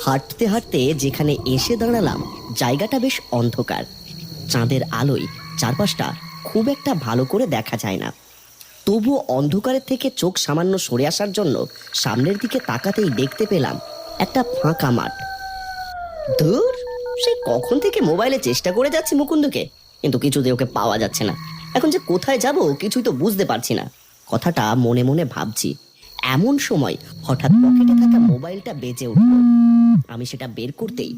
হাঁটতে হাঁটতে যেখানে এসে দাঁড়ালাম জায়গাটা বেশ অন্ধকার। চাঁদের আলোয় চারপাশটা খুব একটা ভালো করে দেখা যায় না। তবুও অন্ধকারের থেকে চোখ সামান্য সরে আসার জন্য সামনের দিকে তাকাতেই দেখতে পেলাম একটা ফাঁকা মাঠ। ধুর, সে কখন থেকে মোবাইলে চেষ্টা করে যাচ্ছি মুকুন্দকে, কিন্তু কিছুতে ওকে পাওয়া যাচ্ছে না। এখন যে কোথায় যাব কিছুই তো বুঝতে পারছি না। কথাটা মনে মনে ভাবছি, এমন সময় হঠাৎ পকেটে থাকা মোবাইলটা বেজে উঠল। আমি সেটা বের করতেই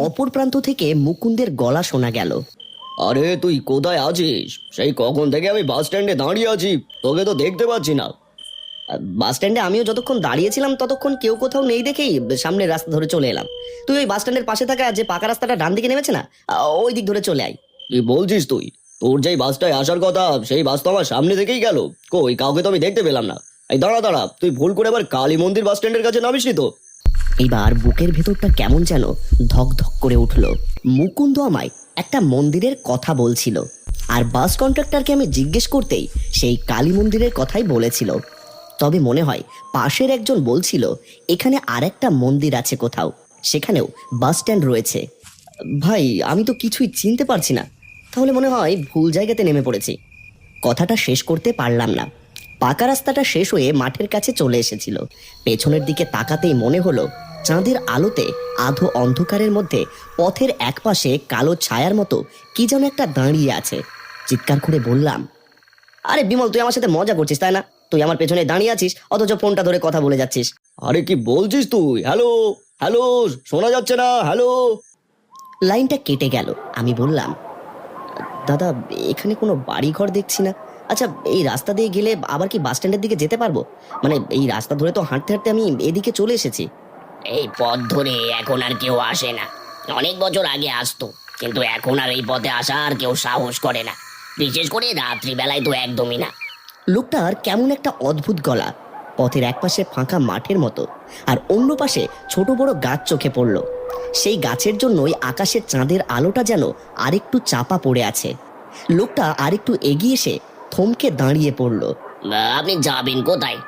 অপর প্রান্ত থেকে মুকুন্দের গলা শোনা গেল। আরে তুই কোথায় আছিস? সেই কখন থেকে আমি বাস স্ট্যান্ডে দাঁড়িয়ে আছি, তোকে তো দেখতে পাচ্ছি না। বাস স্ট্যান্ডে আমিও যতক্ষণ দাঁড়িয়েছিলাম ততক্ষণ কেউ কোথাও নেই দেখেই সামনের রাস্তা ধরে চলে এলাম। তুই ওই বাস স্ট্যান্ডের পাশে থাকা যে পাকা রাস্তাটা ডান দিকে নেমেছে না, ওই দিক ধরে চলে আয়। কি বলছিস তুই? তোর যেই বাসটায় আসার কথা সেই বাস তো আমার সামনে থেকেই গেল। কই, কাউকে তো আমি দেখতে পেলাম না। এই দাঁড়া দাঁড়া, তুই ভুল করে আবার কালী মন্দির বাস স্ট্যান্ডের কাছে নামিসনি তো? এইবার বুকের ভেতরটা কেমন যেন ধক ধক করে উঠল। মুকুন্দ আমায় একটা মন্দিরের কথা বলছিল, আর বাস কন্ট্রাক্টরকে আমি জিজ্ঞেস করতেই সেই কালী মন্দিরের কথাই বলেছিল। তবে মনে হয় পাশের একজন বলছিল এখানে আরেকটা মন্দির আছে কোথাও, সেখানেও বাস স্ট্যান্ড রয়েছে। ভাই, আমি তো কিছুই চিনতে পারছি না, তাহলে মনে হয় ভুল জায়গাতে নেমে পড়েছি। কথাটা শেষ করতে পারলাম না। পাকা রাস্তাটা শেষ হয়ে মাঠের কাছে চলে এসেছিল। পেছনের দিকে তাকাতেই মনে হলো চাঁদের আলোতে আধো অন্ধকারের মধ্যে পথের একপাশে কালো ছায়ার মতো কি যেন একটা দাঁড়িয়ে আছে। চিৎকার করে বললাম, আরে বিমল, তুই আমার সাথে মজা করছিস তাই না? তুই আমার পেছনে দাঁড়িয়ে আছিস অথচ ফোনটা ধরে কথা বলে যাচ্ছিস। আরে কি বলছিস তুই? হ্যালো হ্যালো, শোনা যাচ্ছে না? হ্যালো। লাইনটা কেটে গেল। আমি বললাম, দাদা, এখানে কোনো বাড়ি ঘর দেখছি না। আচ্ছা, এই রাস্তা দিয়ে গেলে আবার কি বাস স্ট্যান্ডের দিকে যেতে পারবো? মানে এই রাস্তা ধরে তো হাঁটতে হাঁটতে আমি এদিকে চলে এসেছি। এই পথ ধরে এখন আর কেউ আসে না। অনেক বছর আগে আসতো, কিন্তু এখন আর এই পথে আসার কেউ সাহস করে না, বিশেষ করে রাত্রিবেলায় তো একদমই না। লোকটার কেমন একটা অদ্ভুত গলা। পথের একপাশে ফাঁকা মাঠের মতো, আর অন্য পাশে ছোট বড় গাছ চোখে পড়ল। সেই গাছের জন্যই আকাশের চাঁদের আলোটা যেন আরেকটু চাপা পড়ে আছে। লোকটা আরেকটু এগিয়ে এসে থমকে দাঁড়িয়ে পড়ল। আপনি যাবেন কোথায়?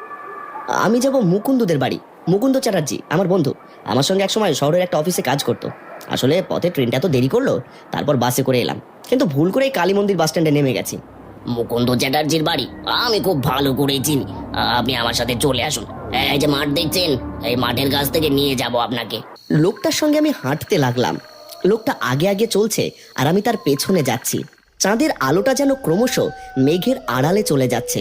আমি যাব মুকুন্দদের বাড়ি। মুকুন্দ চ্যাটার্জি আমার বন্ধু, আমার সঙ্গে একসময় শহরের একটা অফিসে কাজ করতো। আসলে পথে ট্রেনটা তো দেরি করলো, তারপর বাসে করে এলাম, কিন্তু ভুল করে কালী মন্দির বাস স্ট্যান্ডে নেমে গেছি। মুকুন্দ চ্যাটার্জির বাড়ি আমি খুব ভালো করেই চিনি। আপনি আমার সাথে চলে আসুন। এই যে মাঠ দেখছেন, এই মাঠের কাছ থেকে নিয়ে যাব আপনাকে। লোকটার সঙ্গে আমি হাঁটতে লাগলাম। লোকটা আগে আগে চলছে আর আমি তার পেছনে যাচ্ছি। চাঁদের আলোটা যেন ক্রমশ মেঘের আড়ালে চলে যাচ্ছে।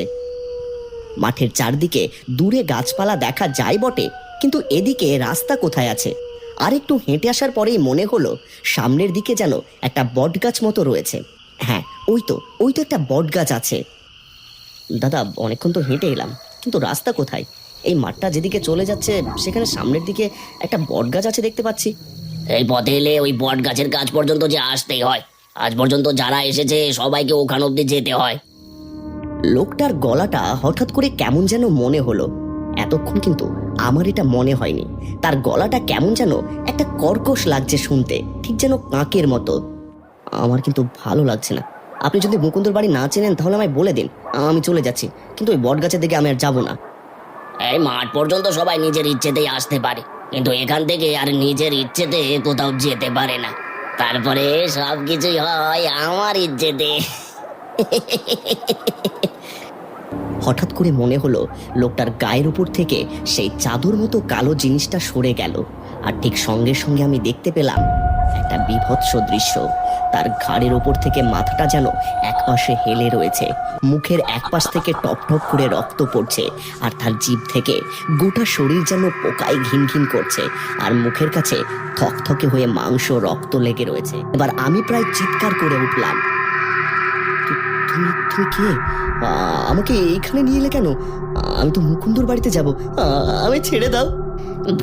মাঠের চারদিকে দূরে গাছপালা দেখা যায় বটে, কিন্তু এদিকে রাস্তা কোথায় আছে? আর একটু হেঁটে আসার পরেই মনে হলো সামনের দিকে যেন একটা বটগাছ মতো রয়েছে। হ্যাঁ, ওই তো একটা বটগাছ আছে। দাদা, অনেকক্ষণ তো হেঁটে এলাম, কিন্তু রাস্তা কোথায়? এই মাঠটা যেদিকে চলে যাচ্ছে সেখানে সামনের দিকে একটা বটগাছ আছে দেখতে পাচ্ছি। এই পথে এলে ওই বট গাছের কাছ পর্যন্ত যে আসতেই হয়। আজ পর্যন্ত যারা এসেছে সবাইকে ওখান অব্দি যেতে হয়। লোকটার গলাটা হঠাৎ করে কেমন যেন মনে হলো। এতক্ষণ কিন্তু আমার এটা মনে হয়নি। তার গলাটা কেমন যেন একটা কর্কশ লাগছে শুনতে, ঠিক যেন কাকের মতো। আমার কিন্তু ভালো লাগছে না। আপনি যদি মুকুন্দর বাড়ি না চেনেন তাহলে আমায় বলে দিন, আমি চলে যাচ্ছি, কিন্তু ওই বট গাছের দিকে আমি আর যাবো না। এই মাঠ পর্যন্ত সবাই নিজের ইচ্ছেতেই আসতে পারে, কিন্তু এখান থেকে আর নিজের ইচ্ছেতে কোথাও যেতে পারে না। তারপরে সবকিছুই হয় আমার ইচ্ছেতে। হঠাৎ করে মনে হলো লোকটার গায়ের উপর থেকে সেই চাদর মতো কালো জিনিসটা সরে গেল, আর ঠিক সঙ্গে সঙ্গে আমি দেখতে পেলাম একটা বীভৎস দৃশ্য। তার ঘাড়ের ওপর থেকে মাথাটা যেন একপাশে হেলে রয়েছে, মুখের একপাশ থেকে টপ টপ করে রক্ত পড়ছে, আর তার জিভ থেকে গোটা শরীর যেন পোকায় ঘিন ঘিন করছে, আর মুখের কাছে থকথকে হয়ে মাংস রক্ত লেগে রয়েছে। এবার আমি প্রায় চিৎকার করে উঠলাম, তুমি তুমি কে? আমাকে এইখানে নিয়ে এলে কেন? আমি তো মুকুন্দর বাড়িতে যাব, আমি ছেড়ে দাও।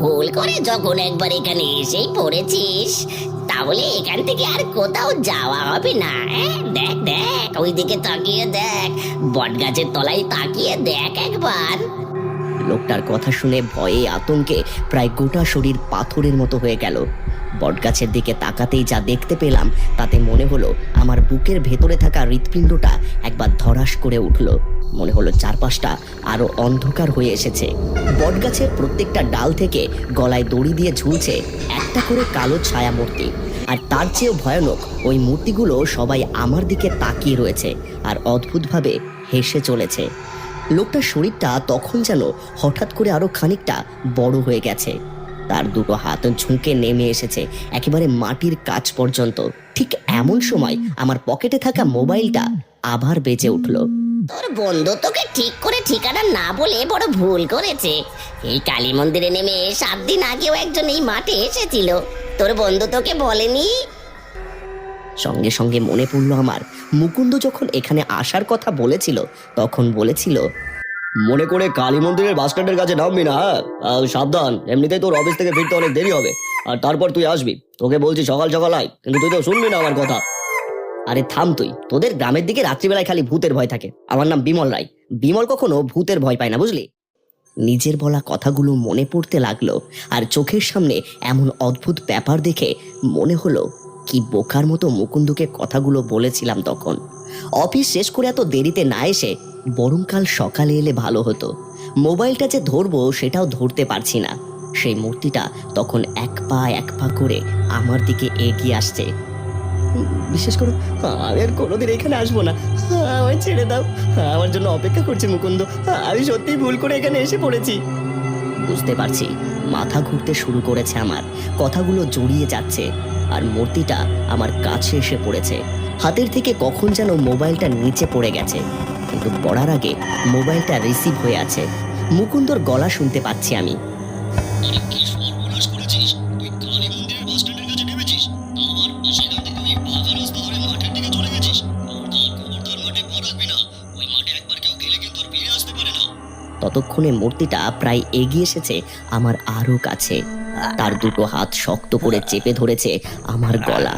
ভুল করে যখন একবার এখানে এসেই পড়েছিস, তাহলে এখান থেকে আর কোথাও যাওয়া হবে না। দেখ দেখ, ওইদিকে তাকিয়ে দেখ, বট গাছের তলায় তাকিয়ে দেখ একবার। লোকটার কথা শুনে ভয়ে আতঙ্কে প্রায় গোটা শরীর পাথরের মতো হয়ে গেল। বটগাছের দিকে তাকাতেই যা দেখতে পেলাম তাতে মনে হলো আমার বুকের ভেতরে থাকা হৃৎপিণ্ডটা একবার ধড়াস করে উঠল। মনে হলো চারপাশটা আরো অন্ধকার হয়ে এসেছে। বটগাছের প্রত্যেকটা ডাল থেকে গলায় দড়ি দিয়ে ঝুলছে একটা করে কালো ছায়া মূর্তি। আর তার চেয়েও ভয়ানক, ওই মূর্তিগুলো সবাই আমার দিকে তাকিয়ে রয়েছে আর অদ্ভুতভাবে হেসে চলেছে। লোকটার শরীরটা তখন যেন হঠাৎ করে আরো খানিকটা বড় হয়ে গেছে। তার দুটো হাত ঝুঁকে নেমে এসেছে একেবারে মাটির কাছ পর্যন্ত। ঠিক এমন সময় আমার পকেটে থাকা মোবাইলটা আবার বেজে উঠলো। তোর বন্ধু তোকে ঠিক করে ঠিকানা না বলে বড় ভুল করেছে। এই কালী মন্দিরে নেমে 7 দিন আগেও একজন এই মাঠে এসেছিল। তোর বন্ধু তোকে বলেনি? সঙ্গে সঙ্গে মনে পড়লো আমার, মুকুন্দ যখন এখানে আসার কথা বলেছিল তখন বলেছিল, মনে করে কালী মন্দিরের বাস স্ট্যান্ডের কাছে নামবি না, হ্যাঁ? সাবধান, এমনিতেই তোর অফিস থেকে ফিরতে অনেক দেরি হবে। আর তারপর তুই আসবি, তোকে বলছি সকাল সকাল আয়, কিন্তু তুই তো শুনবি না আমার কথা। আরে থাম তুই, তোদের গ্রামের দিকে রাত্রিবেলায় খালি ভূতের ভয় থাকে। আমার নাম বিমল রায়, বিমল কখনো ভূতের ভয় পায় না, বুঝলি? নিজের বলা কথাগুলো মনে পড়তে লাগলো, আর চোখের সামনে এমন অদ্ভুত ব্যাপার দেখে মনে হলো কি বোকার মতো মুকুন্দকে কথাগুলো বলেছিলাম তখন। অফিস শেষ করে এত দেরিতে না এসে বরং কাল সকালে এলে ভালো হতো। মোবাইলটা যে ধরবো সেটাও ধরতে পারছি না। সেই মূর্তিটা তখন এক পা করে আমার দিকে এগিয়ে আসছে। বিশেষ করে আমি আর কোনোদিন এখানে আসবো না, আমায় ছেড়ে দাও, আমার জন্য অপেক্ষা করছে মুকুন্দ, আমি সত্যিই ভুল করে এখানে এসে পড়েছি। বুঝতে পারছি মাথা ঘুরতে শুরু করেছে আমার, কথাগুলো জড়িয়ে যাচ্ছে, আর মূর্তিটা আমার কাছে এসে পড়েছে। হাতের থেকে কখন যেন মোবাইলটা নিচে পড়ে গেছে, কিন্তু পড়ার আগে মোবাইলটা রিসিভ হয়ে আছে। মুকুন্দর গলা শুনতে পাচ্ছি আমি। ততক্ষণে মূর্তিটা প্রায় এগিয়ে এসেছে আমার আরো কাছে। তার দুটো হাত শক্ত করে চেপে ধরেছে আমার গলা।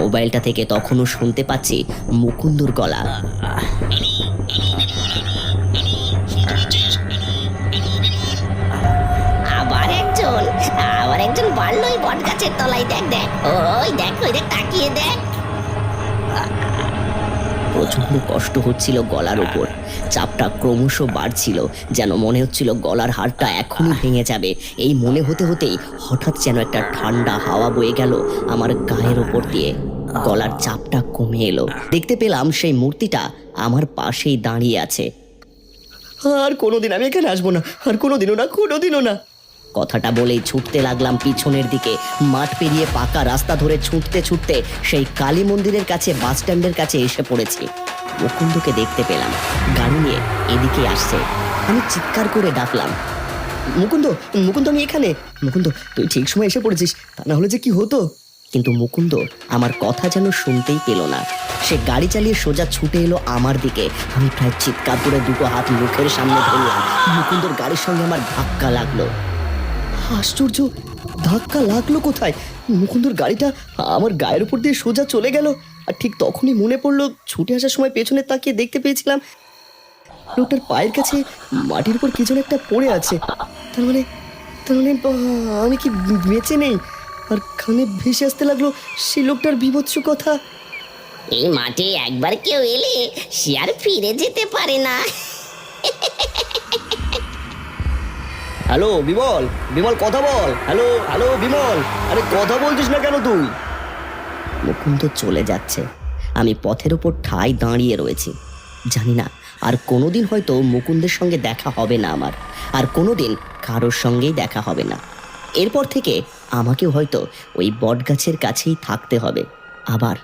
মোবাইলটা থেকে তখনও শুনতে পাচ্ছি মুকুন্দর গলা। আবার একজন বাড়লো ওই বট গাছের তলায়। দেখ দেখ, ওই দেখ তাকিয়ে দেখ। প্রচন্ড কষ্ট হচ্ছিল গলার উপর, চাপটা ক্রমশ বাড়ছিল, যেন মনে হচ্ছিল গলার হাড়টা এখনই ভেঙে যাবে। এই মনে হতে হতেই হঠাৎ যেন একটা ঠান্ডা হাওয়া বয়ে গেল আমার গায়ের ওপর দিয়ে। গলার চাপটা কমে এলো, দেখতে পেলাম সেই মূর্তিটা আমার পাশেই দাঁড়িয়ে আছে। আর কোনোদিন আমি এখানে আসবো না, আর কোনোদিনও না। কথাটা বলেই ছুটতে লাগলাম পিছনের দিকে। মাঠ পেরিয়ে পাকা রাস্তা ধরে ছুটতে ছুটতে সেই কালী মন্দিরের কাছে বাস স্ট্যান্ডের কাছে এসে পড়েছি। মুকুন্দকে দেখতে পেলাম গাড়ি নিয়ে এদিকে আসছে। আমি চিৎকার করে ডাকলাম, মুকুন্দ আমি এখানে। মুকুন্দ, তুই ঠিক সময় এসে পড়েছিস, তা না হলে যে কি হতো। কিন্তু মুকুন্দ আমার কথা যেন শুনতেই পেল না। সে গাড়ি চালিয়ে সোজা ছুটে এলো আমার দিকে। আমি প্রায় চিৎকার করে দুটো হাত মুখের সামনে ধরলাম। মুকুন্দর গাড়ির সঙ্গে আমার ধাক্কা লাগলো। আশ্চর্য, ধাক্কা লাগলো কোথায়? মুকুন্দর গাড়িটা আমার গায়ের উপর দিয়ে সোজা চলে গেল। আর ঠিক তখনই মনে পড়লো ছুটে আসার সময় পেছনে তাকিয়ে দেখতে পেয়েছিলাম লোকটার পায়ের কাছে মাটির উপর কি যেন একটা পড়ে আছে। তার মানে আমি কি বেঁচে নেই? আর কানে ভেসে আসতে লাগলো সেই লোকটার বিভৎস কথা। এই মাঠে একবার কেউ এলে সে আর ফিরে যেতে পারে না। হ্যালো বিমল, কথা বল। হ্যালো বিমল, আরে কথা বলছিস না কেন তুই? মুকুন্দ চলে যাচ্ছে, আমি পথের ওপর ঠায় দাঁড়িয়ে রয়েছি। জানি না আর কোনোদিন হয়তো মুকুন্দের সঙ্গে দেখা হবে না আমার, আর কোনোদিন কারোর সঙ্গেই দেখা হবে না। এরপর থেকে আমাকেও হয়তো ওই বটগাছের কাছেই থাকতে হবে, আবার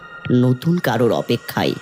নতুন কারোর অপেক্ষায়।